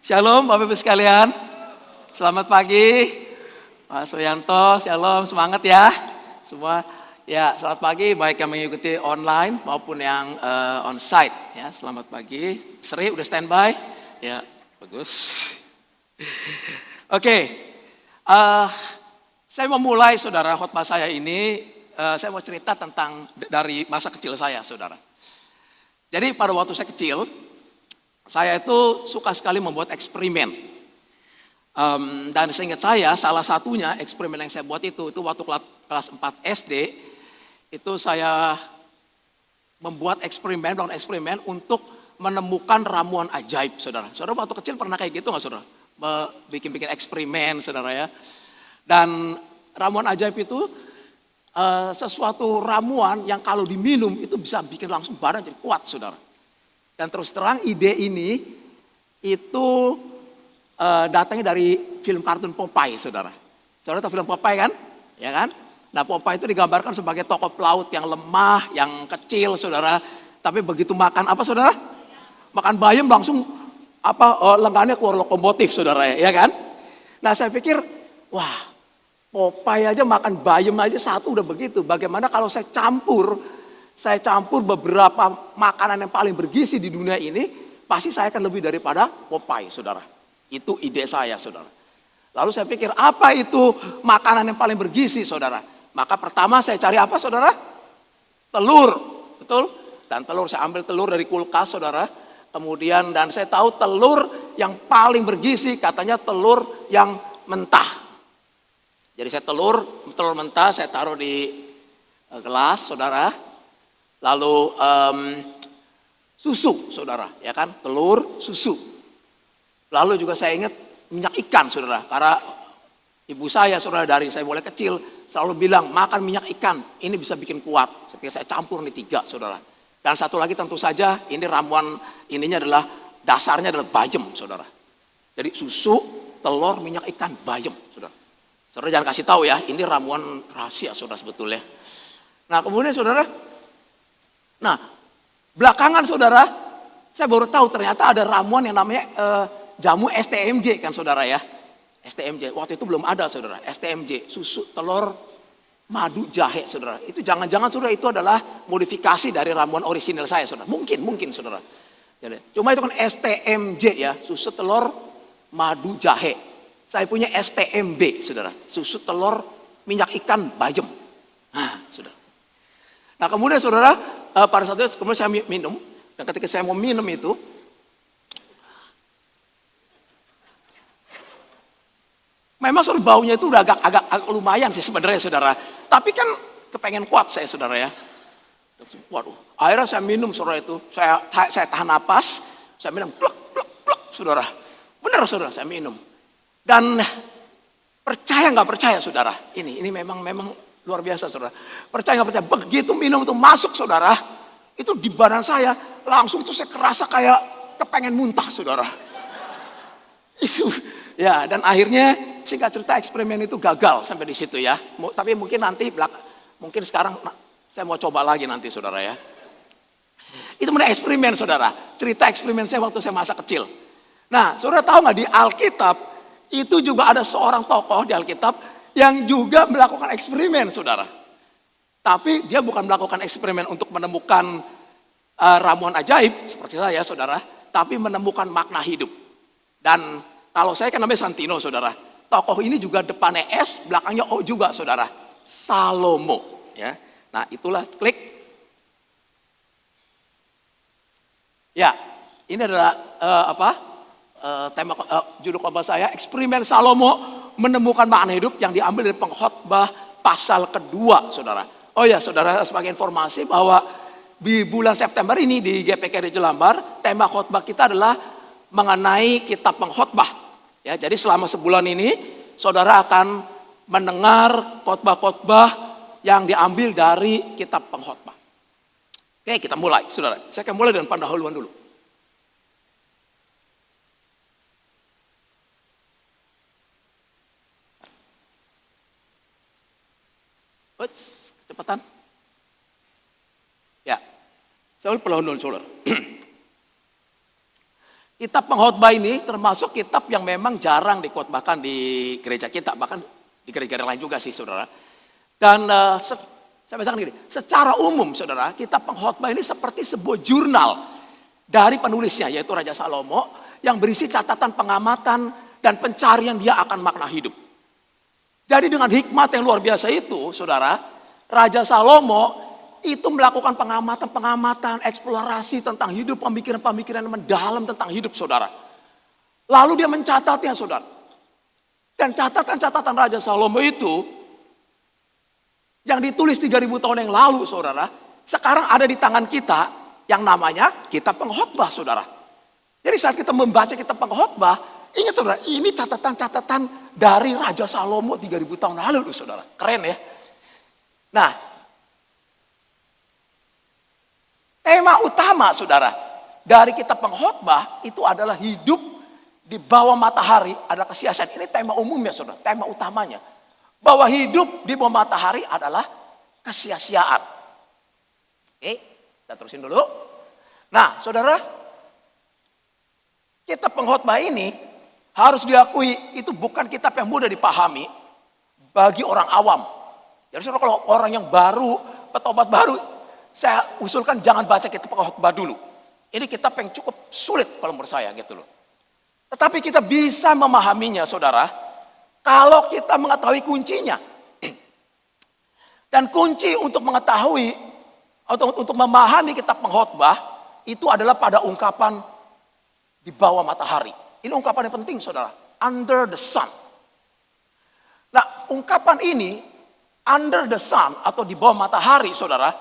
Shalom Bapak Ibu sekalian. Selamat pagi. Pak Suyanto, shalom, semangat ya. Semua ya, selamat pagi baik yang mengikuti online maupun yang on-site ya. Selamat pagi. Sri udah standby? Ya, bagus. Oke. Saya mau mulai Saudara khotbah saya ini, saya mau cerita tentang dari masa kecil saya, Saudara. Jadi pada waktu saya kecil, saya itu suka sekali membuat eksperimen. Dan seingat saya, salah satunya eksperimen yang saya buat itu waktu kelas 4 SD, itu saya membuat eksperimen untuk menemukan ramuan ajaib, saudara. Saudara waktu kecil pernah kayak gitu nggak, saudara? Bikin eksperimen, saudara ya. Dan ramuan ajaib itu sesuatu ramuan yang kalau diminum itu bisa bikin langsung badan jadi kuat, saudara. Dan terus terang ide ini itu datangnya dari film kartun Popeye, saudara. Saudara tahu film Popeye kan? Ya kan? Nah, Popeye itu digambarkan sebagai tokoh pelaut yang lemah, yang kecil, saudara. Tapi begitu makan apa, saudara? Makan bayam langsung lengannya keluar lokomotif, saudara ya kan? Nah, saya pikir, wah, Popeye aja makan bayam aja satu udah begitu. Bagaimana kalau saya campur beberapa makanan yang paling bergizi di dunia ini, pasti saya akan lebih daripada Popeye, saudara. Itu ide saya, saudara. Lalu saya pikir, apa itu makanan yang paling bergizi, saudara? Maka pertama saya cari apa, saudara? Telur, betul? Dan telur, saya ambil telur dari kulkas, saudara. Kemudian, dan saya tahu telur yang paling bergizi, katanya telur yang mentah. Jadi saya telur mentah, saya taruh di gelas, saudara. Lalu susu, saudara, ya kan? Telur, susu. Lalu juga saya ingat minyak ikan, saudara. Karena ibu saya, saudara, dari saya mulai kecil selalu bilang makan minyak ikan, ini bisa bikin kuat. Saya campur nih 3, saudara. Dan satu lagi tentu saja ini ramuan ininya adalah dasarnya adalah bayam, saudara. Jadi susu, telur, minyak ikan, bayam, saudara. Saudara jangan kasih tahu ya, ini ramuan rahasia, saudara, sebetulnya. Nah, kemudian saudara. Nah, belakangan saudara, saya baru tahu ternyata ada ramuan yang namanya jamu STMJ kan, saudara ya. STMJ, waktu itu belum ada, saudara. STMJ, susu, telur, madu, jahe, saudara. Itu jangan-jangan, saudara, itu adalah modifikasi dari ramuan orisinil saya, saudara. Mungkin, saudara. Jadi, cuma itu kan STMJ ya, susu, telur, madu, jahe. Saya punya STMB, saudara. Susu, telur, minyak ikan, bayam. Nah, saudara. Nah, kemudian saudara, pada saat itu kemudian saya minum, dan ketika saya mau minum itu, memang saudara baunya itu udah agak lumayan sih sebenarnya, saudara. Tapi kan kepengen kuat saya, saudara ya. Waduh, akhirnya saya minum, saudara itu, saya tahan napas, saya minum, plek, saudara. Benar, saudara, saya minum. Dan percaya nggak percaya, saudara, ini memang luar biasa, saudara. Percaya nggak percaya, begitu minum itu masuk, saudara, itu di badan saya langsung itu saya kerasa kayak kepengen muntah, saudara. Itu ya, dan akhirnya singkat cerita eksperimen itu gagal sampai di situ ya. Tapi mungkin nanti mungkin sekarang saya mau coba lagi nanti, saudara ya. Itu mulai eksperimen, saudara. Cerita eksperimen saya waktu saya masa kecil. Nah, saudara tahu nggak di Alkitab itu juga ada seorang tokoh di Alkitab yang juga melakukan eksperimen, saudara. Tapi dia bukan melakukan eksperimen untuk menemukan ramuan ajaib seperti saya, saudara. Tapi menemukan makna hidup. Dan kalau saya kan namanya Santino, saudara. Tokoh ini juga depannya S, belakangnya O juga, saudara. Salomo. Ya. Nah, itulah, klik. Ya, ini adalah tema judul khotbah saya, eksperimen Salomo menemukan makna hidup, yang diambil dari pengkhotbah pasal kedua, saudara. Oh ya, saudara, sebagai informasi bahwa di bulan September ini di GPKD Jelambar, tema khotbah kita adalah mengenai kitab pengkhotbah. Ya, jadi selama sebulan ini saudara akan mendengar khotbah-khotbah yang diambil dari kitab pengkhotbah. Oke, kita mulai, saudara. Saya akan mulai dengan pendahuluan dulu. Kecepatan. Ya, saya ulang dulu, saudara. Kitab pengkhotbah ini termasuk kitab yang memang jarang dikhotbahkan di gereja kita, bahkan di gereja lain juga sih saudara. Dan saya bacakan gini, secara umum saudara, kitab pengkhotbah ini seperti sebuah jurnal dari penulisnya yaitu Raja Salomo yang berisi catatan pengamatan dan pencarian dia akan makna hidup. Jadi dengan hikmat yang luar biasa itu saudara, Raja Salomo itu melakukan pengamatan-pengamatan, eksplorasi tentang hidup, pemikiran-pemikiran yang mendalam tentang hidup saudara. Lalu dia mencatatnya saudara. Dan catatan-catatan Raja Salomo itu yang ditulis 3000 tahun yang lalu saudara, sekarang ada di tangan kita yang namanya kitab pengkhotbah saudara. Jadi saat kita membaca kitab pengkhotbah, ingat saudara, ini catatan-catatan dari Raja Salomo 3000 tahun lalu saudara. Keren ya. Nah, tema utama saudara dari kitab pengkhotbah itu adalah hidup di bawah matahari adalah kesia-siaan. Ini tema umumnya saudara, tema utamanya. Bahwa hidup di bawah matahari adalah kesia-siaan. Oke, kita terusin dulu. Nah saudara, kitab pengkhotbah ini harus diakui itu bukan kitab yang mudah dipahami bagi orang awam. Jadi saudara, kalau orang yang baru, petobat baru, saya usulkan jangan baca kitab pengkhotbah dulu. Ini kitab yang cukup sulit kalau menurut saya gitu loh. Tetapi kita bisa memahaminya saudara, kalau kita mengetahui kuncinya. Dan kunci untuk mengetahui, atau untuk memahami kitab pengkhotbah, itu adalah pada ungkapan di bawah matahari. Ini ungkapan yang penting saudara, under the sun. Nah ungkapan ini, under the sun atau di bawah matahari saudara,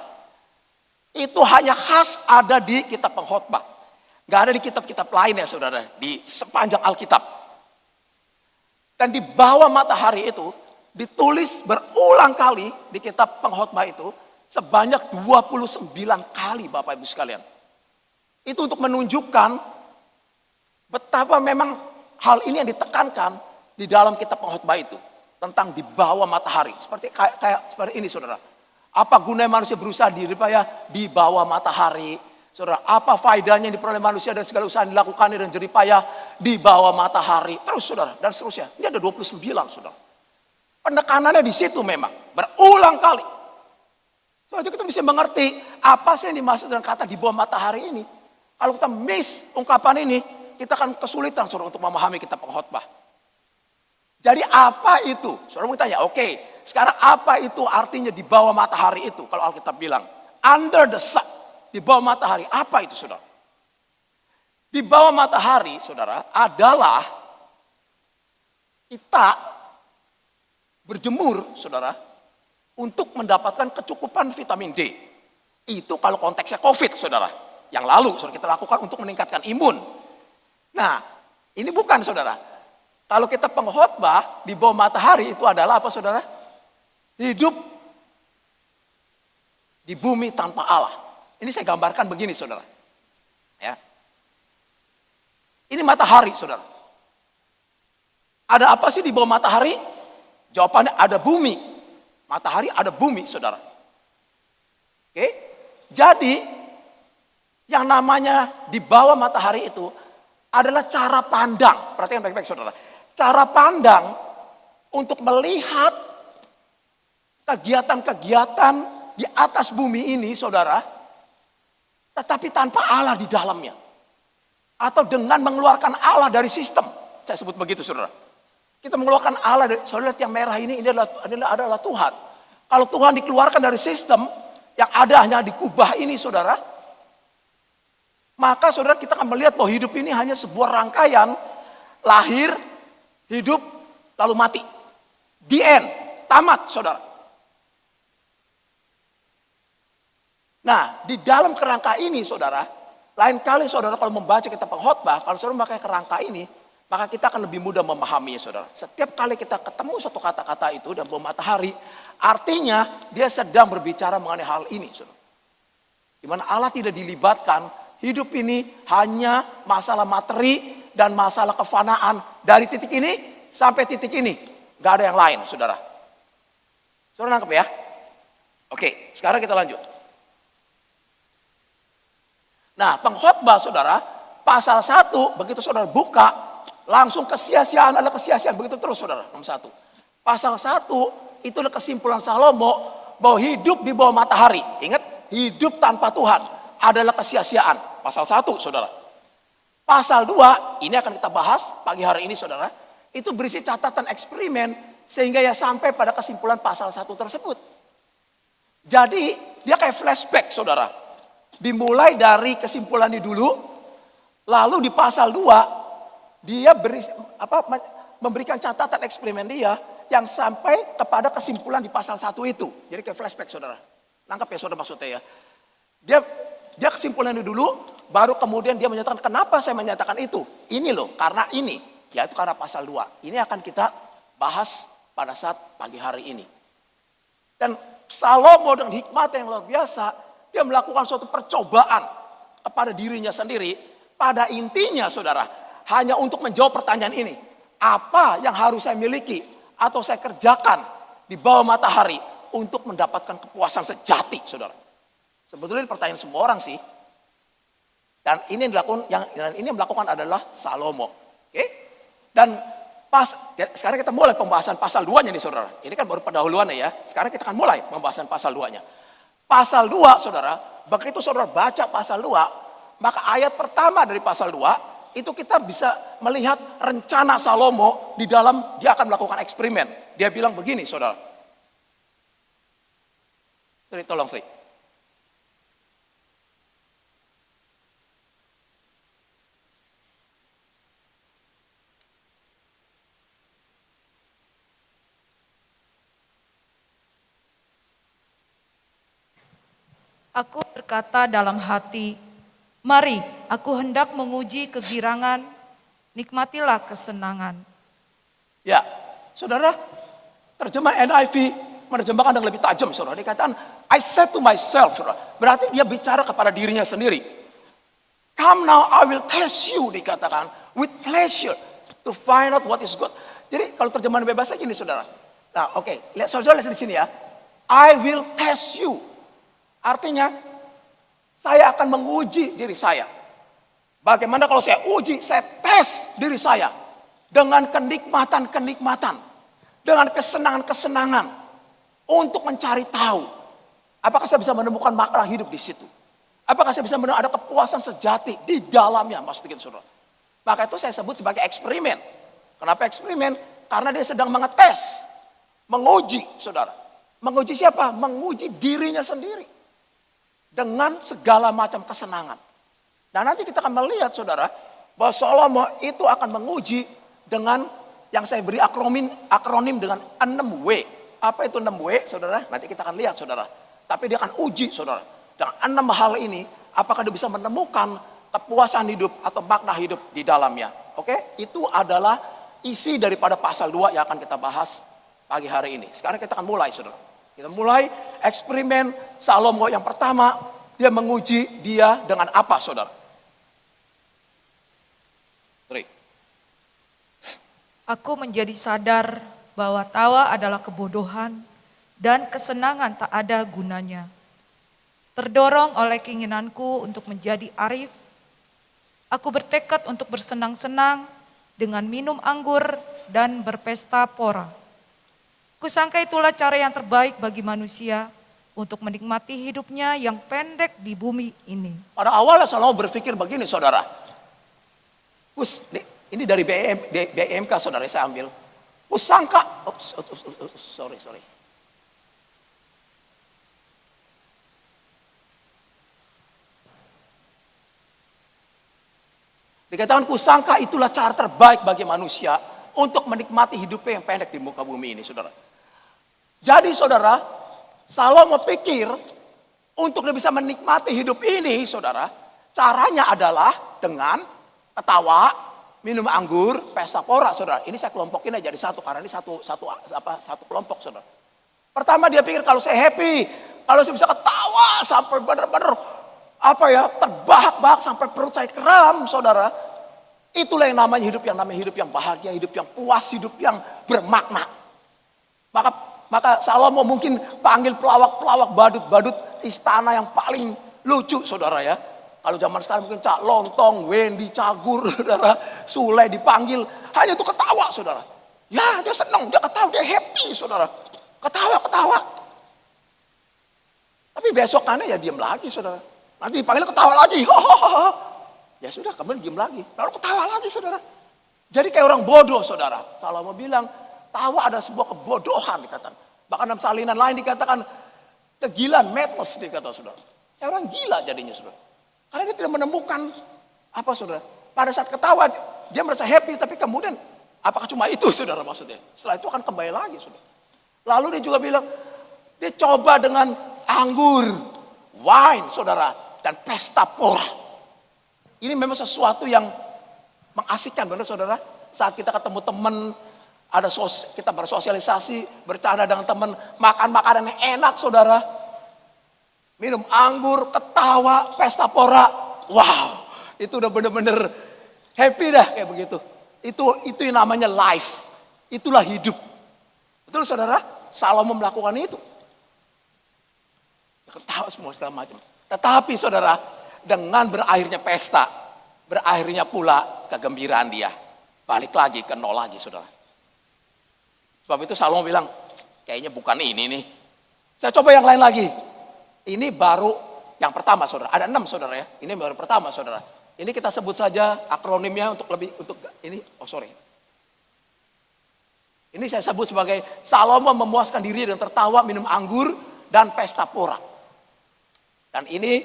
itu hanya khas ada di kitab pengkhotbah. Gak ada di kitab-kitab lain ya saudara, di sepanjang Alkitab. Dan di bawah matahari itu ditulis berulang kali di kitab pengkhotbah itu sebanyak 29 kali Bapak Ibu sekalian. Itu untuk menunjukkan betapa memang hal ini yang ditekankan di dalam kitab pengkhotbah itu. Tentang di bawah matahari. Seperti ini saudara. Apa gunanya manusia berusaha di bawah matahari? Saudara, apa faedahnya yang diperoleh manusia dan segala usaha yang dilakukannya dan jeripayah di bawah matahari? Terus saudara, dan seterusnya. Ini ada 29 saudara. Penekanannya di situ memang. Berulang kali. Soalnya kita bisa mengerti apa sih yang dimaksud dengan kata di bawah matahari ini. Kalau kita miss ungkapan ini, kita akan kesulitan saudara untuk memahami kitab pengkhotbah. Jadi apa itu? Saudara mau tanya, oke, sekarang apa itu artinya di bawah matahari itu? Kalau Alkitab bilang, under the sun, di bawah matahari, apa itu saudara? Di bawah matahari saudara adalah kita berjemur saudara untuk mendapatkan kecukupan vitamin D. Itu kalau konteksnya COVID saudara. Yang lalu saudara kita lakukan untuk meningkatkan imun. Nah ini bukan saudara. Kalau kita pengkhotbah di bawah matahari itu adalah apa saudara? Hidup di bumi tanpa Allah. Ini saya gambarkan begini saudara. Ya. Ini matahari saudara. Ada apa sih di bawah matahari? Jawabannya ada bumi. Matahari ada bumi saudara. Oke. Jadi yang namanya di bawah matahari itu adalah cara pandang. Perhatikan baik-baik saudara. Cara pandang untuk melihat kegiatan-kegiatan di atas bumi ini saudara. Tetapi tanpa Allah di dalamnya. Atau dengan mengeluarkan Allah dari sistem. Saya sebut begitu saudara. Kita mengeluarkan Allah dari, saudara lihat yang merah ini adalah Tuhan. Kalau Tuhan dikeluarkan dari sistem, yang ada hanya di kubah ini saudara. Maka saudara kita akan melihat bahwa hidup ini hanya sebuah rangkaian. Lahir, hidup, lalu mati. The end, tamat saudara. Nah, di dalam kerangka ini saudara, lain kali saudara kalau membaca kitab pengkhotbah, kalau saudara memakai kerangka ini, maka kita akan lebih mudah memahaminya saudara. Setiap kali kita ketemu satu kata-kata itu dan bawah matahari, artinya dia sedang berbicara mengenai hal ini saudara. Di mana Allah tidak dilibatkan, hidup ini hanya masalah materi dan masalah kefanaan. Dari titik ini sampai titik ini, gak ada yang lain saudara. Saudara nangkep ya? Oke, sekarang kita lanjut. Nah, pengkhotbah saudara Pasal 1, begitu saudara buka, langsung kesia-siaan adalah kesia-siaan. Begitu terus saudara, nomor 1. Pasal 1, itulah kesimpulan Salomo bahwa hidup di bawah matahari. Ingat, hidup tanpa Tuhan adalah kesia-siaan. Pasal 1, saudara. Pasal 2, ini akan kita bahas pagi hari ini, saudara. Itu berisi catatan eksperimen, sehingga ya sampai pada kesimpulan pasal 1 tersebut. Jadi, dia kayak flashback, saudara. Dimulai dari kesimpulan ini dulu, lalu di pasal 2, dia memberikan catatan eksperimen dia yang sampai kepada kesimpulan di pasal 1 itu. Jadi kayak flashback, saudara. Nangkap ya saudara maksudnya ya. Dia kesimpulan ini dulu, baru kemudian dia menyatakan kenapa saya menyatakan itu. Ini loh, karena ini. Yaitu karena pasal 2. Ini akan kita bahas pada saat pagi hari ini. Dan Salomo dengan hikmat yang luar biasa, dia melakukan suatu percobaan kepada dirinya sendiri. Pada intinya saudara, hanya untuk menjawab pertanyaan ini. Apa yang harus saya miliki atau saya kerjakan di bawah matahari untuk mendapatkan kepuasan sejati, saudara? Sebetulnya pertanyaan semua orang sih. Dan ini yang melakukan adalah Salomo. Oke? Dan sekarang kita mulai pembahasan pasal 2-nya nih, saudara. Ini kan baru pendahuluannya ya. Sekarang kita akan mulai pembahasan pasal 2-nya. Pasal 2, saudara, begitu saudara baca pasal 2, maka ayat pertama dari pasal 2, itu kita bisa melihat rencana Salomo di dalam dia akan melakukan eksperimen. Dia bilang begini, saudara. Sri, tolong Sri. Aku berkata dalam hati, mari aku hendak menguji kegirangan, nikmatilah kesenangan. Ya, saudara, terjemah NIV menerjemahkan dengan lebih tajam, saudara. Dikatakan, I said to myself, saudara. Berarti dia bicara kepada dirinya sendiri. Come now, I will test you, dikatakan, with pleasure to find out what is good. Jadi kalau terjemahan bebasnya gini, saudara. Nah, oke, saudara lihat di sini ya. I will test you. Artinya, saya akan menguji diri saya. Bagaimana kalau saya uji, saya tes diri saya. Dengan kenikmatan-kenikmatan. Dengan kesenangan-kesenangan. Untuk mencari tahu. Apakah saya bisa menemukan makna hidup di situ. Apakah saya bisa menemukan ada kepuasan sejati di dalamnya. Maksudnya saudara. Maka itu saya sebut sebagai eksperimen. Kenapa eksperimen? Karena dia sedang mengetes. Menguji, saudara. Menguji siapa? Menguji dirinya sendiri. Dengan segala macam kesenangan. Dan nanti kita akan melihat saudara, bahwa Salomo itu akan menguji dengan yang saya beri akronim dengan 6W. Apa itu 6W saudara? Nanti kita akan lihat saudara. Tapi dia akan uji saudara. Dengan 6 hal ini, apakah dia bisa menemukan kepuasan hidup atau makna hidup di dalamnya. Oke? Itu adalah isi daripada pasal 2 yang akan kita bahas pagi hari ini. Sekarang kita akan mulai saudara. Kita mulai eksperimen Salomo yang pertama, dia menguji dia dengan apa, saudara? Aku menjadi sadar bahwa tawa adalah kebodohan dan kesenangan tak ada gunanya. Terdorong oleh keinginanku untuk menjadi arif, aku bertekad untuk bersenang-senang dengan minum anggur dan berpesta pora. Kusangka itulah cara yang terbaik bagi manusia untuk menikmati hidupnya yang pendek di bumi ini. Pada awalnya Salomo berpikir begini saudara. Ini dari BMK saudara saya ambil. Kusangka, sorry. Dikatakan kusangka itulah cara terbaik bagi manusia untuk menikmati hidupnya yang pendek di muka bumi ini saudara. Jadi saudara, Salomo pikir untuk dia bisa menikmati hidup ini saudara, caranya adalah dengan ketawa, minum anggur, pesta pora saudara. Ini saya kelompokin aja jadi satu karena ini satu kelompok saudara. Pertama dia pikir kalau saya happy, kalau saya bisa ketawa sampai benar-benar terbahak-bahak sampai perut saya kram saudara. Itulah yang namanya hidup yang bahagia, hidup yang puas, hidup yang bermakna. Maka Salomo mungkin panggil pelawak-pelawak badut-badut istana yang paling lucu saudara ya. Kalau zaman sekarang mungkin Cak Lontong, Wendy, Cagur, saudara, Sule dipanggil, hanya itu ketawa, saudara. Ya, dia senang, dia ketawa, dia happy, saudara. Ketawa. Tapi besokannya ya diam lagi, saudara. Nanti dipanggil ketawa lagi. Ya sudah, kemudian diam lagi. Lalu ketawa lagi, saudara. Jadi kayak orang bodoh, saudara. Salomo bilang, tawa ada sebuah kebodohan, dikatakan. Bahkan dalam salinan lain dikatakan, kegilaan, madness, dikatakan, saudara. Kayak orang gila jadinya, saudara. Karena dia tidak menemukan, apa, saudara. Pada saat ketawa, dia merasa happy, tapi kemudian, apakah cuma itu, saudara, maksudnya? Setelah itu akan kembali lagi, saudara. Lalu dia juga bilang, dia coba dengan anggur, wine, saudara, dan pesta pora. Ini memang sesuatu yang mengasihkan, benar saudara. Saat kita ketemu teman, kita bersosialisasi, bercanda dengan teman, makan makanan yang enak, saudara. Minum anggur, ketawa, pesta pora. Wow, itu udah bener-bener happy dah kayak begitu. Itu yang namanya life. Itulah hidup. Betul saudara? Salomo melakukan itu. Ketawa semua segala macam. Tetapi saudara, dengan berakhirnya pesta, berakhirnya pula kegembiraan dia. Balik lagi ke nol lagi saudara. Sebab itu Salomo bilang, kayaknya bukan ini nih. Saya coba yang lain lagi. Ini baru yang pertama saudara. Ada 6 saudara ya. Ini baru pertama saudara. Ini kita sebut saja akronimnya untuk ini. Ini saya sebut sebagai Salomo memuaskan diri dengan tertawa, minum anggur, dan pesta pora. Dan ini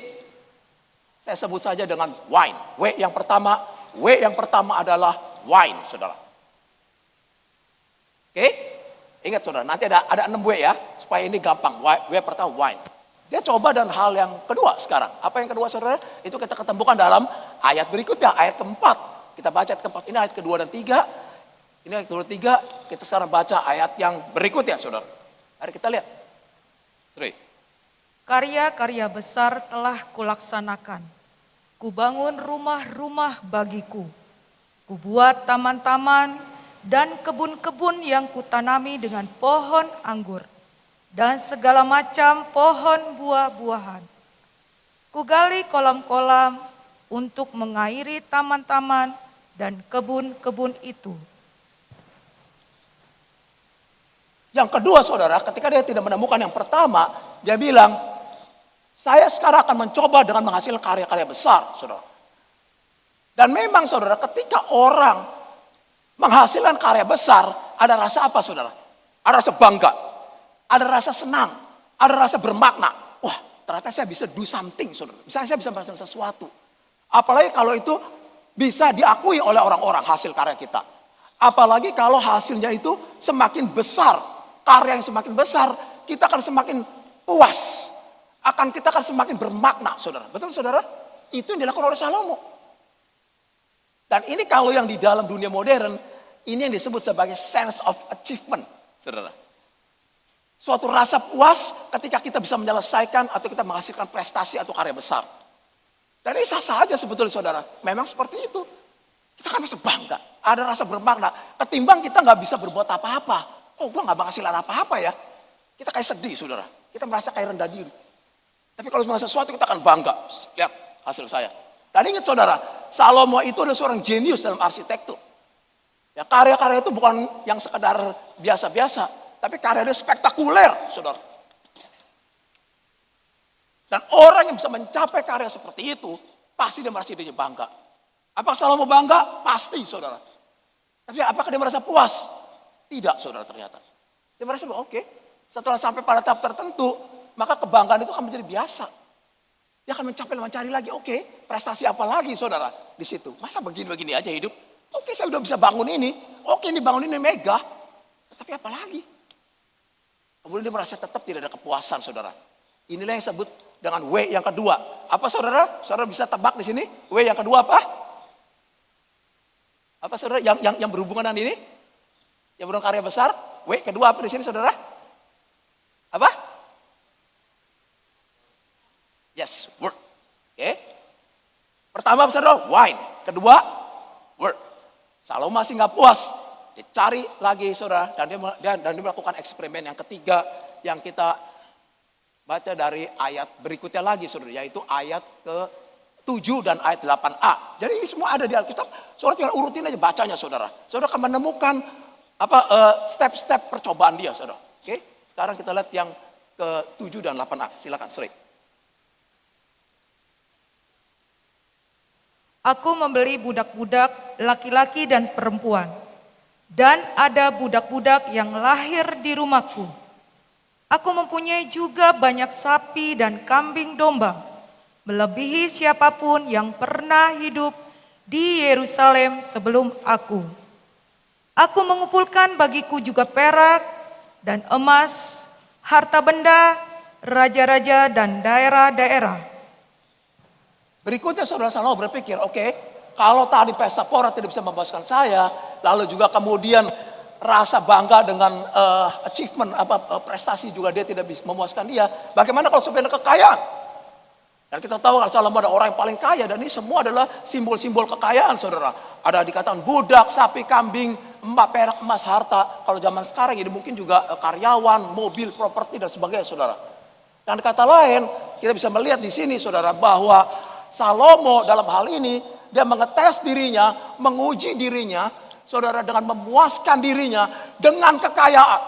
saya sebut saja dengan wine. W yang pertama adalah wine, saudara. Oke? Ingat saudara, nanti ada 6 W ya, supaya ini gampang. W pertama wine. Dia coba dan hal yang kedua sekarang. Apa yang kedua saudara? Itu kita ketemukan dalam ayat berikutnya, ayat keempat. Kita baca ayat keempat, ini ayat kedua dan tiga. Ini ayat kedua dan tiga, kita sekarang baca ayat yang berikutnya saudara. Mari kita lihat. 3. Karya-karya besar telah kulaksanakan. Kubangun rumah-rumah bagiku. Kubuat taman-taman dan kebun-kebun yang kutanami dengan pohon anggur dan segala macam pohon buah-buahan. Kugali kolam-kolam untuk mengairi taman-taman dan kebun-kebun itu. Yang kedua saudara, ketika dia tidak menemukan yang pertama, dia bilang, saya sekarang akan mencoba dengan menghasilkan karya-karya besar, saudara. Dan memang saudara, ketika orang menghasilkan karya besar, ada rasa apa saudara? Ada rasa bangga, ada rasa senang, ada rasa bermakna. Wah, ternyata saya bisa do something, saudara. Misalnya saya bisa menghasilkan sesuatu. Apalagi kalau itu bisa diakui oleh orang-orang hasil karya kita. Apalagi kalau hasilnya itu semakin besar, karya yang semakin besar, kita akan semakin puas. Kita akan semakin bermakna, saudara. Betul, saudara? Itu yang dilakukan oleh Salomo. Dan ini kalau yang di dalam dunia modern, ini yang disebut sebagai sense of achievement, saudara. Suatu rasa puas ketika kita bisa menyelesaikan atau kita menghasilkan prestasi atau karya besar. Dan ini sah-sah aja sebetulnya, saudara. Memang seperti itu. Kita kan masih bangga, ada rasa bermakna. Ketimbang kita nggak bisa berbuat apa-apa. Oh, gue nggak menghasilkan apa-apa ya. Kita kayak sedih, saudara. Kita merasa kayak rendah diri. Tapi kalau melakukan sesuatu kita akan bangga. Lihat hasil saya. Dan ingat saudara, Salomo itu adalah seorang jenius dalam arsitektur. Ya, karya-karya itu bukan yang sekedar biasa-biasa. Tapi karyanya spektakuler, saudara. Dan orang yang bisa mencapai karya seperti itu, pasti dia merasa dirinya bangga. Apakah Salomo bangga? Pasti, saudara. Tapi apakah dia merasa puas? Tidak, saudara, ternyata. Dia merasa bahwa oke, setelah sampai pada tahap tertentu, maka kebanggaan itu akan menjadi biasa. Dia akan mencari lagi, oke, prestasi apa lagi, saudara, di situ. Masa begini-begini aja hidup? Oke, saya udah bisa bangun ini. Oke, ini bangun ini megah. Tapi apa lagi? Kemudian dia merasa tetap tidak ada kepuasan, saudara. Inilah yang disebut dengan W yang kedua. Apa, saudara? Saudara bisa tebak di sini? W yang kedua apa? Apa, saudara? Yang berhubungan dengan ini? Yang berhubungan karya besar? W kedua apa di sini, saudara? Apa? Yes, word. Oke. Pertama, saudara, wine. Kedua, word. Salomo masih nggak puas. Dia cari lagi, saudara. Dan dia melakukan eksperimen yang ketiga yang kita baca dari ayat berikutnya lagi, saudara. Yaitu ayat 7 dan ayat 8a. Jadi ini semua ada di Alkitab. Saudara tinggal urutin aja bacanya, saudara. Saudara akan menemukan step-step percobaan dia, saudara. Oke, sekarang kita lihat yang ke-7 dan 8a. Silakan, Sri. Aku membeli budak-budak laki-laki dan perempuan, dan ada budak-budak yang lahir di rumahku. Aku mempunyai juga banyak sapi dan kambing domba, melebihi siapapun yang pernah hidup di Yerusalem sebelum aku. Aku mengumpulkan bagiku juga perak dan emas, harta benda, raja-raja dan daerah-daerah. Berikutnya saudara Salomo berpikir, oke, kalau tadi pesta pora tidak bisa memuaskan saya, lalu juga kemudian rasa bangga dengan achievement, prestasi juga dia tidak bisa memuaskan dia. Bagaimana kalau sebenarnya kekayaan? Dan kita tahu kalau Salomo ada orang yang paling kaya, dan ini semua adalah simbol-simbol kekayaan, saudara. Ada dikatakan budak, sapi, kambing, perak, emas, harta. Kalau zaman sekarang ini mungkin juga karyawan, mobil, properti dan sebagainya, saudara. Dan kata lain, kita bisa melihat di sini, saudara, bahwa Salomo dalam hal ini, dia mengetes dirinya, menguji dirinya, saudara, dengan memuaskan dirinya dengan kekayaan.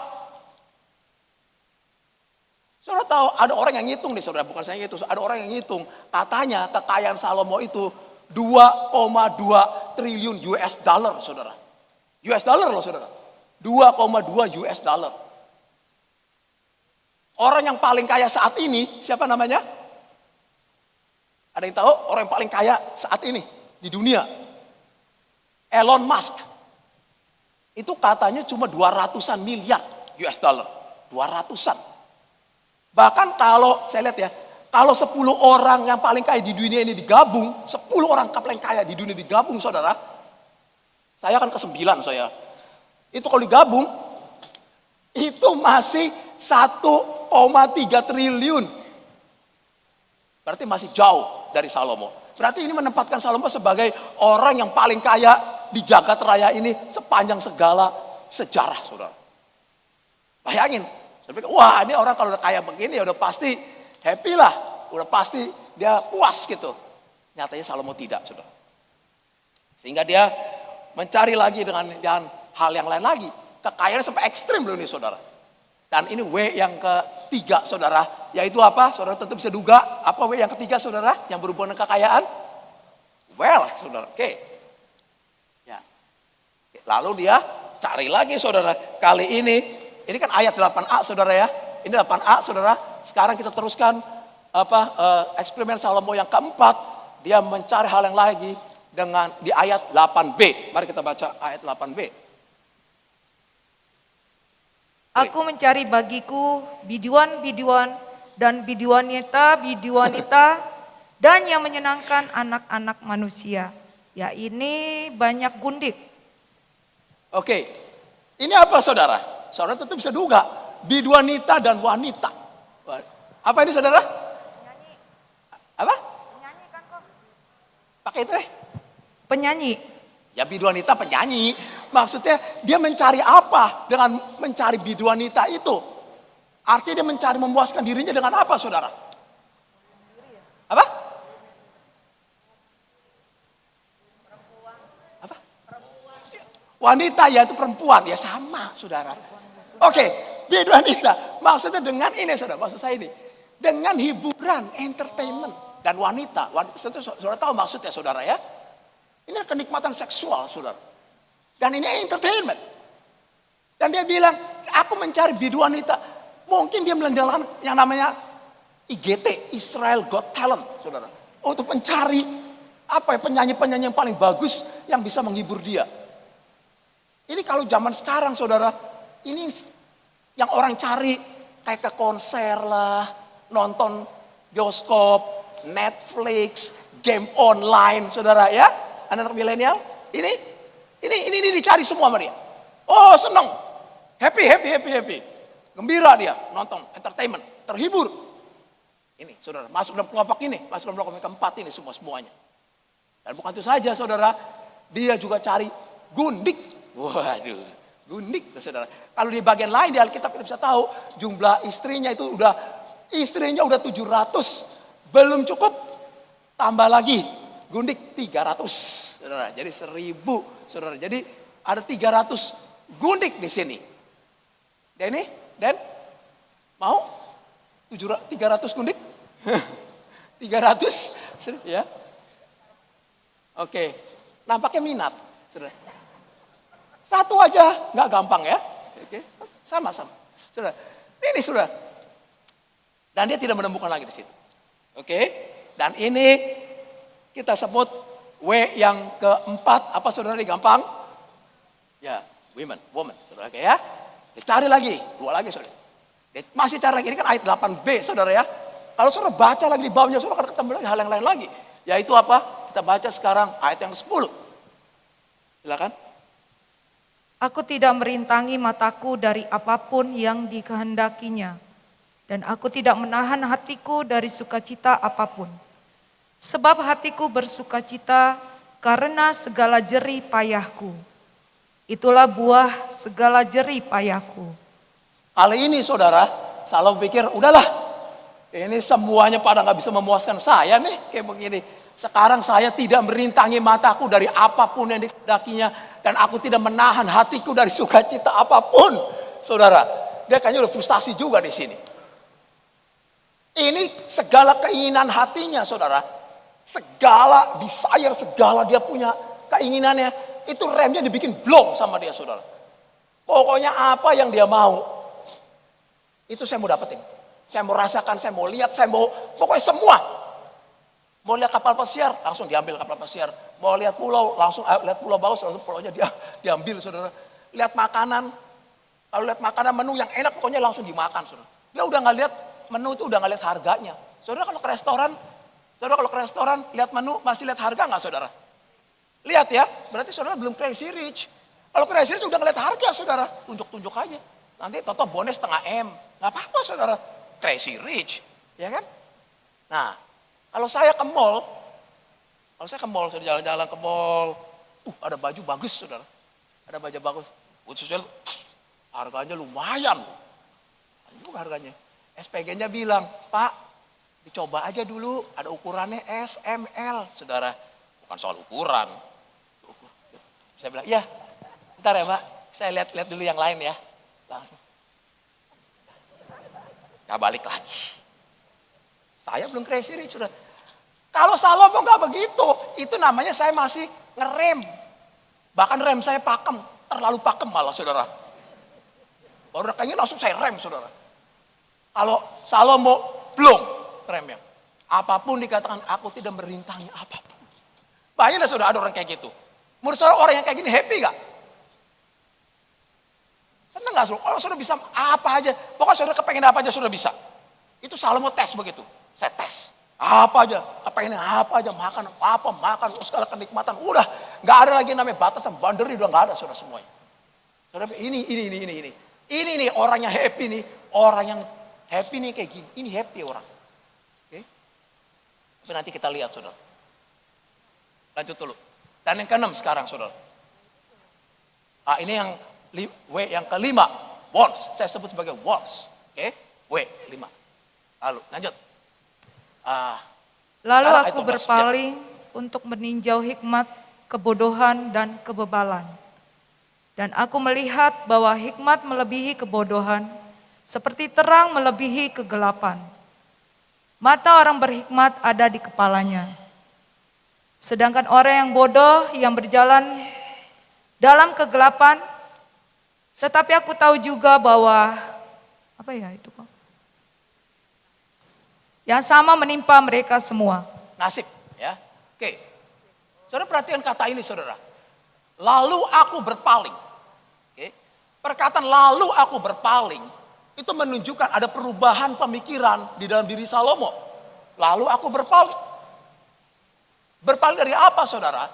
Saudara tahu ada orang yang ngitung nih, saudara, bukan saya ngitung, ada orang yang ngitung. Katanya kekayaan Salomo itu 2,2 triliun US dollar, saudara. US dollar loh, saudara. 2,2 US dollar. Orang yang paling kaya saat ini, siapa namanya? Ada yang tahu orang yang paling kaya saat ini di dunia? Elon Musk. Itu katanya cuma 200-an miliar US dollar. 200-an. Bahkan kalau saya lihat ya, kalau 10 orang yang paling kaya di dunia ini digabung, 10 orang paling kaya di dunia digabung, saudara. Saya kan ke-9 saya. Itu kalau digabung, itu masih 1,3 triliun. Berarti masih jauh dari Salomo. Berarti ini menempatkan Salomo sebagai orang yang paling kaya di jagat raya ini sepanjang segala sejarah, saudara. Bayangin, saya pikir, wah ini orang kalau udah kaya begini ya udah pasti happy lah, udah pasti dia puas gitu. Nyatanya Salomo tidak, saudara. Sehingga dia mencari lagi dengan hal yang lain lagi. Kekayaan sampai ekstrim loh ini, saudara. Dan ini W yang ketiga, saudara, yaitu apa? Saudara tentu bisa duga, apa W yang ketiga, saudara, yang berhubungan dengan kekayaan? Wealth, saudara. Oke. Ya. Lalu dia cari lagi, saudara. Kali ini kan ayat 8a, saudara ya. Ini 8a, saudara. Sekarang kita teruskan eksperimen Salomo yang keempat. Dia mencari hal yang lagi dengan di ayat 8b. Mari kita baca ayat 8b. Aku mencari bagiku biduan-biduan dan biduanita, dan yang menyenangkan anak-anak manusia. Ya ini banyak gundik. Oke, ini apa saudara? Saudara tentu bisa duga, biduanita dan wanita. Apa ini saudara? Penyanyi. Apa? Penyanyi kan kok. Pakai itu deh. Penyanyi. Ya biduanita penyanyi. Maksudnya dia mencari apa dengan mencari biduanita itu? Artinya dia mencari memuaskan dirinya dengan apa, saudara? Apa? Apa? Wanita ya itu perempuan, ya sama, saudara. Oke, biduanita. Maksudnya dengan ini, saudara. Maksud saya ini. Dengan hiburan, entertainment. Dan wanita. Wanita, saudara tahu maksudnya, saudara ya. Ini kenikmatan seksual, saudara. Dan ini entertainment. Dan dia bilang, aku mencari biduanita. Mungkin dia melanjutkan yang namanya IGT, Israel Got Talent, saudara. Untuk mencari penyanyi-penyanyi yang paling bagus yang bisa menghibur dia. Ini kalau zaman sekarang, saudara, ini yang orang cari kayak ke konser lah, nonton bioskop, Netflix, game online, saudara ya. Anak-anak milenial, ini dicari semua sama dia. Oh senang, happy. Gembira dia, nonton, entertainment, terhibur. Ini saudara, masuk dalam kelompok ini, masuk dalam kelompok keempat ini semuanya. Dan bukan itu saja saudara, dia juga cari gundik. Waduh, gundik saudara. Kalau di bagian lain di Alkitab kita bisa tahu, jumlah istrinya udah 700. Belum cukup, tambah lagi gundik 300, saudara. Jadi 1000, saudara. Jadi ada 300 gundik di sini. Dan mau 300 gundik? 300, ya. Oke, nampaknya minat, saudara. Satu aja nggak gampang ya. Oke, sama-sama, saudara. Ini sudah. Dan dia tidak menemukan lagi di situ. Oke, dan ini kita sebut W yang keempat, apa saudara, ini gampang? Ya, woman, saudara, oke ya. Dicari lagi, 2 lagi saudara. Masih cari lagi, ini kan ayat 8b saudara ya. Kalau saudara baca lagi di bawahnya, saudara akan ketemu lagi hal yang lain lagi. Yaitu apa? Kita baca sekarang ayat yang 10. Silakan. Aku tidak merintangi mataku dari apapun yang dikehendakinya, dan aku tidak menahan hatiku dari sukacita apapun. Sebab hatiku bersukacita karena segala jerih payahku. Itulah buah segala jerih payahku. Kali ini saudara, Salomo pikir, udahlah, ini semuanya pada nggak bisa memuaskan saya nih, kayak begini. Sekarang saya tidak merintangi mataku dari apapun yang dikehendakinya, dan aku tidak menahan hatiku dari sukacita apapun. Saudara, dia kayaknya udah frustasi juga di sini. Ini segala keinginan hatinya, saudara. Segala desire, segala dia punya keinginannya, itu remnya dibikin blong sama dia, saudara. Pokoknya apa yang dia mau, itu saya mau dapetin. Saya mau rasakan, saya mau lihat, saya mau, pokoknya semua. Mau lihat kapal pesiar, langsung diambil kapal pesiar. Mau lihat pulau, langsung lihat pulau Baus, langsung pulaunya diambil, saudara. Lihat makanan, kalau lihat makanan menu yang enak, pokoknya langsung dimakan, saudara. Dia udah nggak lihat menu itu, udah nggak lihat harganya. Saudara kalau ke restoran, lihat menu, masih lihat harga nggak, saudara? Lihat ya, berarti saudara belum crazy rich. Kalau crazy rich udah ngeliat harga, saudara, tunjuk-tunjuk aja. Nanti toto bonus setengah M, nggak apa-apa, saudara. Crazy rich, ya kan? Nah, kalau saya ke mall, saya jalan-jalan ke mall, ada baju bagus, saudara. Ada baju bagus, saudara, harganya lumayan, juga harganya. SPG-nya bilang, Pak, dicoba aja dulu, ada ukurannya S, M, L, saudara. Bukan soal ukuran. Saya bilang, iya, bentar ya Pak, saya lihat dulu yang lain ya. Langsung. Gak balik lagi. Saya belum crazy rich, saudara. Kalau Salomo nggak begitu, itu namanya saya masih ngerem. Bahkan rem saya pakem, terlalu pakem malah, saudara. Baru kayaknya langsung saya rem, saudara. Kalau Salomo belum remnya. Apapun dikatakan, aku tidak merintangi apapun. Banyak lah, saudara, ada orang kayak gitu. Menurut saudara orang yang kayak gini happy gak? Seneng gak, saudara? Kalau saudara bisa apa aja, pokoknya saudara kepengen apa aja saudara bisa. Itu Salomo tes begitu. Saya tes. Apa aja, kepengen apa aja, makan, segala kenikmatan. Udah, gak ada lagi namanya batasan, boundary udah gak ada, saudara, semuanya. Saudara, ini. Ini nih orang yang happy nih, orang yang happy nih kayak gini. Ini happy orang. Oke? Tapi nanti kita lihat, saudara. Lanjut dulu. Dan yang ke-6 sekarang, saudara. Ini yang W yang kelima, wants. Saya sebut sebagai wants. Oke? W, 5. Lalu, lanjut. Lalu aku berpaling untuk meninjau hikmat, kebodohan, dan kebebalan. Dan aku melihat bahwa hikmat melebihi kebodohan, seperti terang melebihi kegelapan. Mata orang berhikmat ada di kepalanya. Sedangkan orang yang bodoh yang berjalan dalam kegelapan, tetapi aku tahu juga bahwa, yang sama menimpa mereka semua. Nasib, ya. Oke. Saudara perhatikan kata ini, saudara. Lalu aku berpaling. Oke. Perkataan lalu aku berpaling itu menunjukkan ada perubahan pemikiran di dalam diri Salomo. Lalu aku berpaling. Berpaling dari apa, saudara?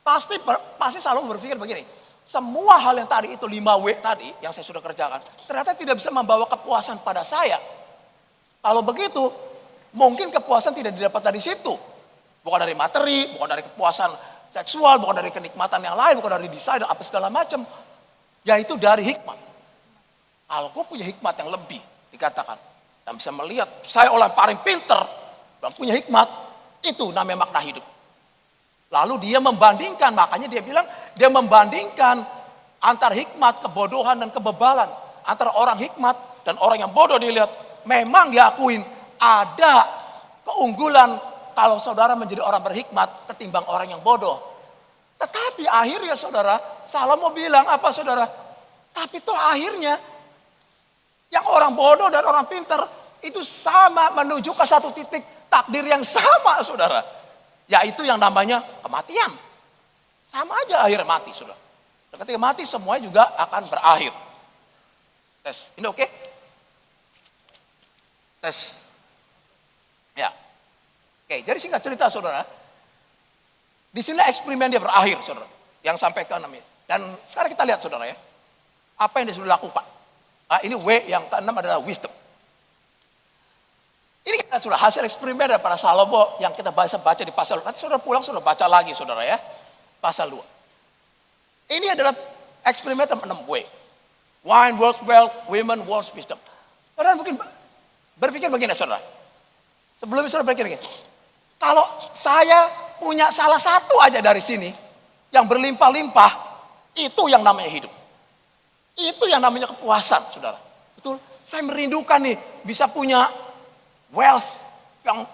Pasti Salomo berpikir begini. Semua hal yang tadi itu 5W tadi yang saya sudah kerjakan, ternyata tidak bisa membawa kepuasan pada saya. Kalau begitu, mungkin kepuasan tidak didapat dari situ. Bukan dari materi, bukan dari kepuasan seksual, bukan dari kenikmatan yang lain, bukan dari desain, apa segala macam. Yaitu dari hikmat. Kalau gue punya hikmat yang lebih, dikatakan. Dan bisa melihat, saya orang paling pinter, dan punya hikmat. Itu namanya makna hidup. Lalu dia membandingkan, makanya dia bilang, dia membandingkan antara hikmat, kebodohan, dan kebebalan. Antara orang hikmat dan orang yang bodoh. Dilihat, memang diakuin ada keunggulan kalau saudara menjadi orang berhikmat ketimbang orang yang bodoh. Tetapi akhirnya saudara, Salomo bilang apa saudara? Tapi toh akhirnya yang orang bodoh dan orang pintar itu sama menuju ke satu titik takdir yang sama saudara. Yaitu yang namanya kematian. Sama aja akhirnya mati saudara. Dan ketika mati semuanya juga akan berakhir. Tes, ini oke? Tes. Ya. Oke, jadi singkat cerita saudara. Di sini eksperimen dia berakhir saudara. Yang sampai ke 6 ini. Dan sekarang kita lihat saudara ya. Apa yang dia sudah lakukan. Nah, ini W yang ke-6 adalah wisdom. Ini kita sudah hasil eksperimen daripada Salomo yang kita baca di pasal. Nanti saudara pulang saudara baca lagi saudara ya. Pasal 2. Ini adalah eksperimen 6W. Wine works well, women works wisdom. Saudara mungkin berpikir begini saudara. Sebelumnya saudara berpikir begini. Kalau saya punya salah satu aja dari sini yang berlimpah-limpah, itu yang namanya hidup. Itu yang namanya kepuasan saudara. Betul? Saya merindukan nih bisa punya wealth yang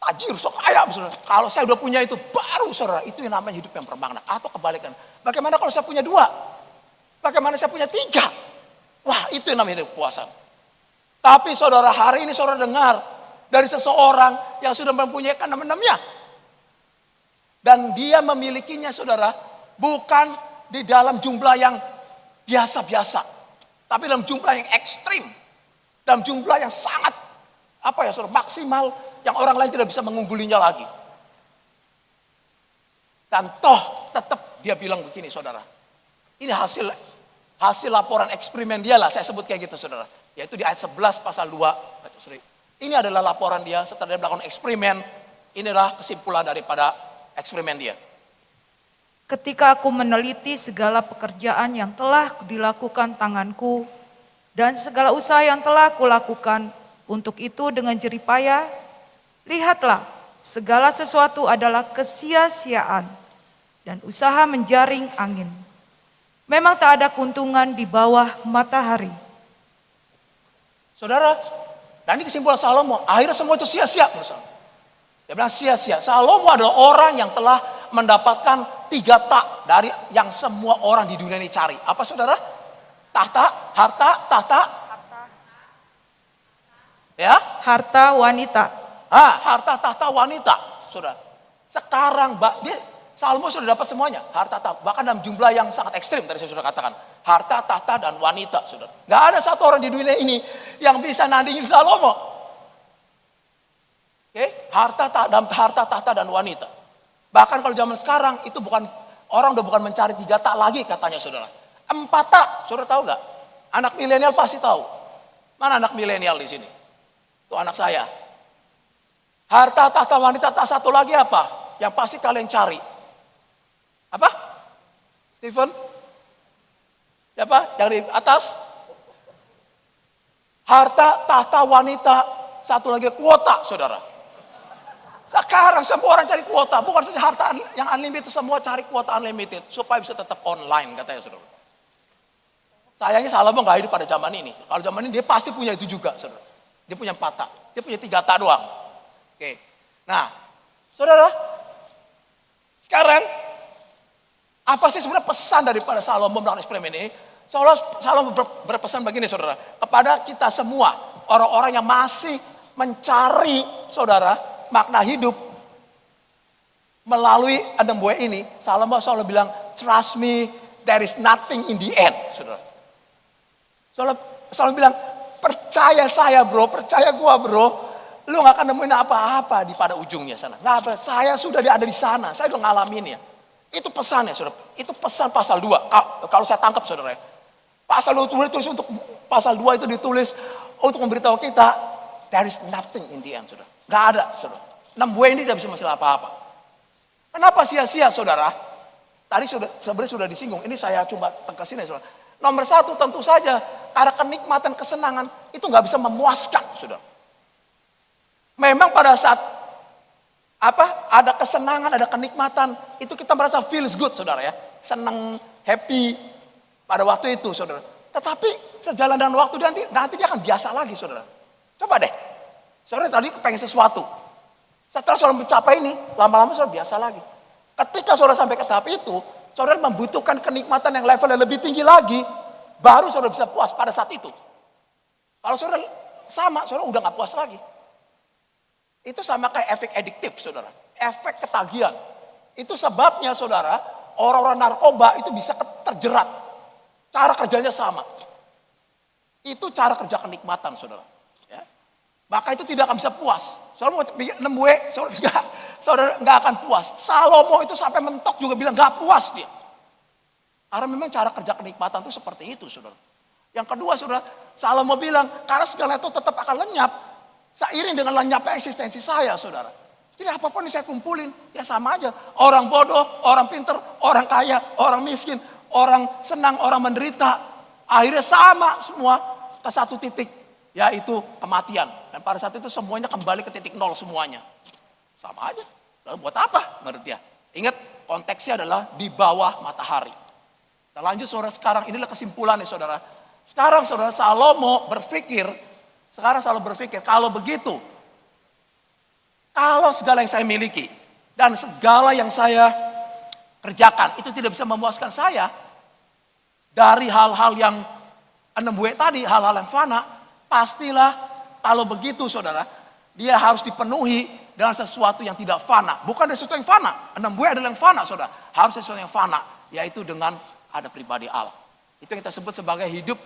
tajir, so kaya saudara. Kalau saya udah punya itu baru saudara, itu yang namanya hidup yang bermakna. Atau kebalikan. Bagaimana kalau saya punya 2? Bagaimana saya punya 3? Wah, itu yang namanya hidup kepuasan. Tapi saudara, hari ini saudara dengar dari seseorang yang sudah mempunyai ke-6-6-nya. Dan dia memilikinya saudara, bukan di dalam jumlah yang biasa-biasa. Tapi dalam jumlah yang ekstrim. Dalam jumlah yang sangat saudara, maksimal yang orang lain tidak bisa mengunggulinya lagi. Dan toh tetap dia bilang begini saudara. Ini hasil laporan eksperimen dia lah, saya sebut kayak gitu saudara. Yaitu di ayat 11 pasal 2. Ini adalah laporan dia setelah dia melakukan eksperimen. Inilah kesimpulan daripada eksperimen dia. Ketika aku meneliti segala pekerjaan yang telah dilakukan tanganku dan segala usaha yang telah kulakukan untuk itu dengan jerih payah, lihatlah, segala sesuatu adalah kesia-siaan dan usaha menjaring angin. Memang tak ada keuntungan di bawah matahari. Saudara, dan ini kesimpulan Salomo, akhirnya semua itu sia-sia. Dia bilang sia-sia. Salomo adalah orang yang telah mendapatkan 3 tak dari yang semua orang di dunia ini cari. Apa saudara? Tahta, harta, tahta. Ya? Harta wanita. Harta, tahta, wanita. Saudara. Sekarang Salomo sudah dapat semuanya. Harta, tahta. Bahkan dalam jumlah yang sangat ekstrim tadi saya sudah katakan. Harta, tahta, dan wanita. Saudara. Gak ada satu orang di dunia ini yang bisa nandingin Salomo. Harta, tahta, dan wanita. Bahkan kalau zaman sekarang itu orang udah bukan mencari 3 tak lagi katanya saudara. 4 tak, saudara tahu gak? Anak milenial pasti tahu. Mana anak milenial di sini? Itu anak saya. Harta, tahta, wanita, tak satu lagi apa? Yang pasti kalian cari. Apa? Stephen? Siapa? Yang di atas? Harta, tahta, wanita, satu lagi kuota saudara. Sekarang semua orang cari kuota, bukan saja harta yang unlimited, semua cari kuota unlimited supaya bisa tetap online katanya saudara. Sayangnya Salomo nggak hidup pada zaman ini. Kalau zaman ini dia pasti punya itu juga saudara. Dia punya 4 tak, dia punya 3 tak doang. Oke. Nah, saudara, sekarang apa sih sebenarnya pesan daripada Salomo melakukan eksperimen ini? Salomo berpesan begini saudara, kepada kita semua orang-orang yang masih mencari saudara makna hidup melalui 6 buah ini. Salomo selalu bilang, trust me, there is nothing in the end. Saudara. Selalu bilang, percaya saya bro, percaya gua bro, lu gak akan nemuin apa-apa di pada ujungnya sana. Nah, saya sudah ada di sana, saya udah ngalamin ya. Itu pesannya saudara, itu pesan pasal 2. Kalau saya tangkap saudara ya. Pasal 2 ditulis untuk, pasal 2 itu ditulis untuk memberitahu kita, there is nothing in the end saudara. Gak ada saudara. 6 buah ini tidak bisa menghasilkan apa-apa. Kenapa sia-sia saudara? Tadi sebenarnya sudah disinggung. Ini saya cuma tegasin ya saudara. Nomor 1 tentu saja. Karena kenikmatan, kesenangan itu gak bisa memuaskan saudara. Memang pada saat Ada kesenangan, ada kenikmatan. Itu kita merasa feels good, saudara ya. Senang, happy pada waktu itu, saudara. Tetapi sejalan dengan waktu nanti dia akan biasa lagi, saudara. Coba deh. Saudara tadi pengen sesuatu. Setelah saudara mencapai ini, lama-lama saudara biasa lagi. Ketika saudara sampai ke tahap itu, saudara membutuhkan kenikmatan yang levelnya lebih tinggi lagi, baru saudara bisa puas pada saat itu. Kalau saudara sama, saudara udah gak puas lagi. Itu sama kayak efek adiktif, saudara. Efek ketagihan. Itu sebabnya, saudara, orang-orang narkoba itu bisa terjerat. Cara kerjanya sama. Itu cara kerja kenikmatan, saudara. Ya. Maka itu tidak akan bisa puas. Saudara mau nemu, saudara nggak akan puas. Salomo itu sampai mentok juga bilang nggak puas dia. Karena memang cara kerja kenikmatan itu seperti itu, saudara. Yang kedua, saudara, Salomo bilang karena segala itu tetap akan lenyap. Seiring dengan lenyapnya eksistensi saya, saudara. Jadi apapun yang saya kumpulin, ya sama aja. Orang bodoh, orang pinter, orang kaya, orang miskin, orang senang, orang menderita. Akhirnya sama semua ke satu titik, yaitu kematian. Dan pada saat itu semuanya kembali ke titik nol semuanya. Sama aja. Lalu buat apa menurut dia? Ingat, konteksnya adalah di bawah matahari. Kita lanjut, saudara, sekarang inilah kesimpulannya, saudara. Sekarang, saudara, Salomo berpikir, kalau begitu, kalau segala yang saya miliki dan segala yang saya kerjakan itu tidak bisa memuaskan saya dari hal-hal yang 6W tadi, hal-hal yang fana, pastilah kalau begitu, saudara, dia harus dipenuhi dengan sesuatu yang tidak fana. Bukan dari sesuatu yang fana, 6W adalah yang fana, saudara. Harus sesuatu yang fana, yaitu dengan ada pribadi Allah. Itu yang kita sebut sebagai hidup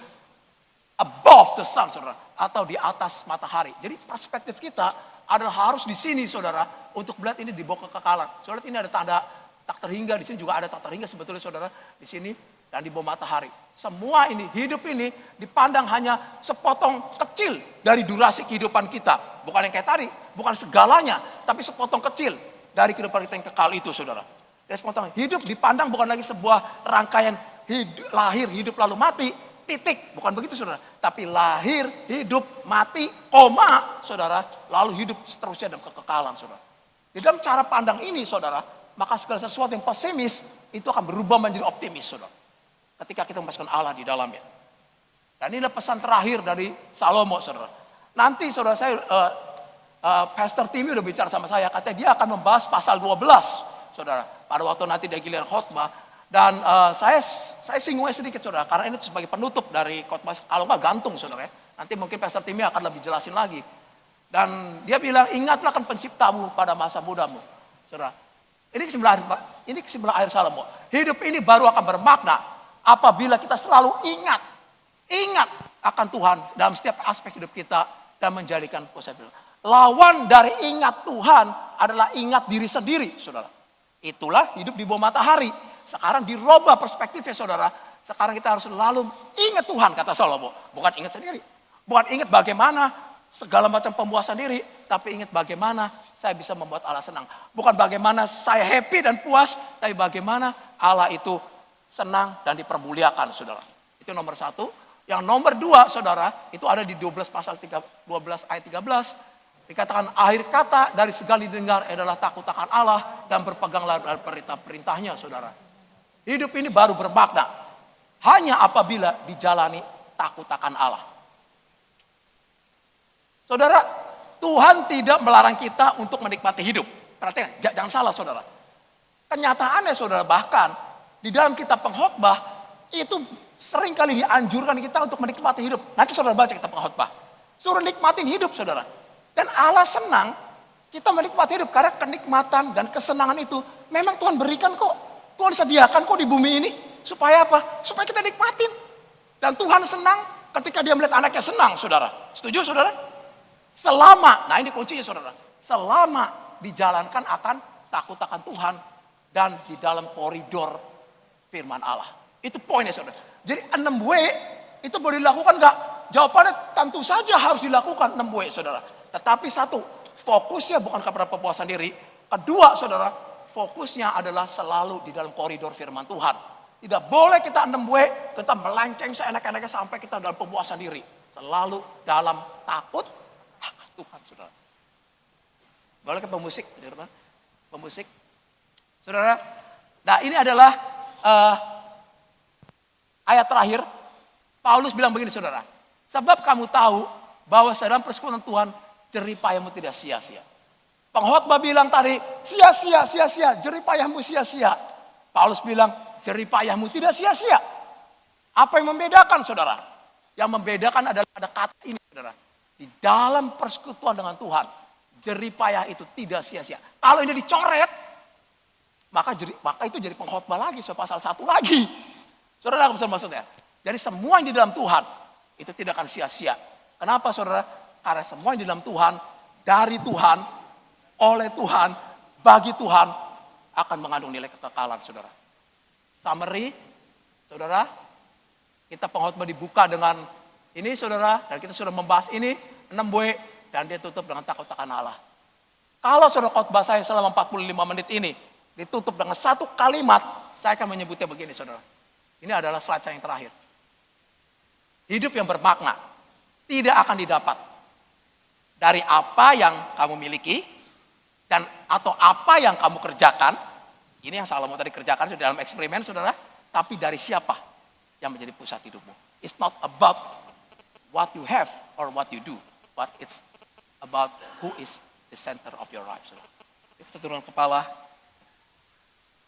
above the sun, saudara, atau di atas matahari. Jadi perspektif kita adalah harus di sini, saudara, untuk melihat ini di bawah kekekalan. Saudara, ini ada tanda tak terhingga, di sini juga ada tak terhingga sebetulnya, saudara, di sini dan di bawah matahari. Semua ini, hidup ini dipandang hanya sepotong kecil dari durasi kehidupan kita. Bukan yang kayak tadi, bukan segalanya, tapi sepotong kecil dari kehidupan kita yang kekal itu, saudara. Dan sepotong hidup dipandang bukan lagi sebuah rangkaian lahir, hidup lalu mati, titik, bukan begitu, saudara. Tapi lahir, hidup, mati, koma, saudara. Lalu hidup seterusnya dalam kekekalan, saudara. Di dalam cara pandang ini, saudara, maka segala sesuatu yang pesimis itu akan berubah menjadi optimis, saudara. Ketika kita memasukkan Allah di dalamnya. Dan inilah pesan terakhir dari Salomo, saudara. Nanti, saudara, Pastor Timmy udah bicara sama saya, katanya dia akan membahas pasal 12, saudara. Pada waktu nanti dia giliran khotbah. Dan saya singgungnya sedikit, saudara, karena ini sebagai penutup dari khotbah, kalau nggak gantung, saudara ya. Nanti mungkin Pastor Timmy akan lebih jelasin lagi. Dan dia bilang, ingatlah kan penciptamu pada masa mudamu, saudara. Ini kesimpulan akhir Salomo. Hidup ini baru akan bermakna apabila kita selalu ingat akan Tuhan dalam setiap aspek hidup kita dan menjadikan positif. Lawan dari ingat Tuhan adalah ingat diri sendiri, saudara. Itulah hidup di bawah matahari. Sekarang dirubah perspektifnya, saudara. Sekarang kita harus selalu ingat Tuhan, kata Salomo. Bukan ingat sendiri. Bukan ingat bagaimana segala macam pemuasan diri. Tapi ingat bagaimana saya bisa membuat Allah senang. Bukan bagaimana saya happy dan puas. Tapi bagaimana Allah itu senang dan dipermuliakan, saudara. Itu nomor 1. Yang nomor 2, saudara, itu ada di 12 ayat 13. Dikatakan akhir kata dari segala didengar adalah takut akan Allah dan berpeganglah pada perintah-perintahnya, saudara. Hidup ini baru bermakna hanya apabila dijalani takut akan Allah. Saudara, Tuhan tidak melarang kita untuk menikmati hidup. Perhatikan, jangan salah, saudara. Kenyataannya, saudara, bahkan di dalam kitab pengkhotbah itu sering kali dianjurkan kita untuk menikmati hidup. Nanti saudara baca kitab pengkhotbah. Suruh nikmatin hidup, saudara. Dan Allah senang kita menikmati hidup karena kenikmatan dan kesenangan itu memang Tuhan berikan kok. Tuhan sediakan kok di bumi ini. Supaya apa? Supaya kita nikmatin. Dan Tuhan senang ketika dia melihat anaknya senang, saudara. Setuju, saudara? Selama, nah ini kuncinya, saudara. Selama dijalankan akan takut akan Tuhan dan di dalam koridor firman Allah. Itu poinnya, saudara. Jadi 6W itu boleh dilakukan enggak? Jawabannya tentu saja harus dilakukan 6W, saudara. Tetapi satu, fokusnya bukan kepada kepuasan diri. Kedua, saudara, fokusnya adalah selalu di dalam koridor firman Tuhan. Tidak boleh kita 6W, kita melenceng seenak-enaknya sampai kita dalam pemuasan diri. Selalu dalam takut akan Tuhan, saudara. Boleh ke pemusik, saudara? pemusik. Saudara, nah ini adalah ayat terakhir. Paulus bilang begini saudara. Sebab kamu tahu bahwa dalam persekutuan Tuhan jeripayahmu tidak sia-sia. Pengkhotbah bilang tadi sia-sia, jeripayahmu sia-sia. Paulus bilang jeripayahmu tidak sia-sia. Apa yang membedakan saudara? Yang membedakan adalah ada kata ini saudara. Di dalam persekutuan dengan Tuhan, jeripayah itu tidak sia-sia. Kalau ini dicoret, maka itu jadi pengkhotbah lagi, pasal 1 lagi. Saudara maksudnya? Jadi semua yang di dalam Tuhan itu tidak akan sia-sia. Kenapa saudara? Karena semua yang di dalam Tuhan, dari Tuhan, oleh Tuhan, bagi Tuhan akan mengandung nilai kekekalan saudara. Summary, saudara, kita pengkhotbah dibuka dengan ini saudara, dan kita sudah membahas ini 6W dan dia tutup dengan takut akan Allah. Kalau saudara khotbah saya selama 45 menit ini ditutup dengan satu kalimat, saya akan menyebutnya begini saudara. Ini adalah slide saya yang terakhir. Hidup yang bermakna tidak akan didapat dari apa yang kamu miliki dan atau apa yang kamu kerjakan. Ini yang Salomo tadi kerjakan sudah dalam eksperimen saudara. Tapi dari siapa yang menjadi pusat hidupmu. It's not about what you have or what you do. But it's about who is the center of your life. Saudara. Kita turun kepala.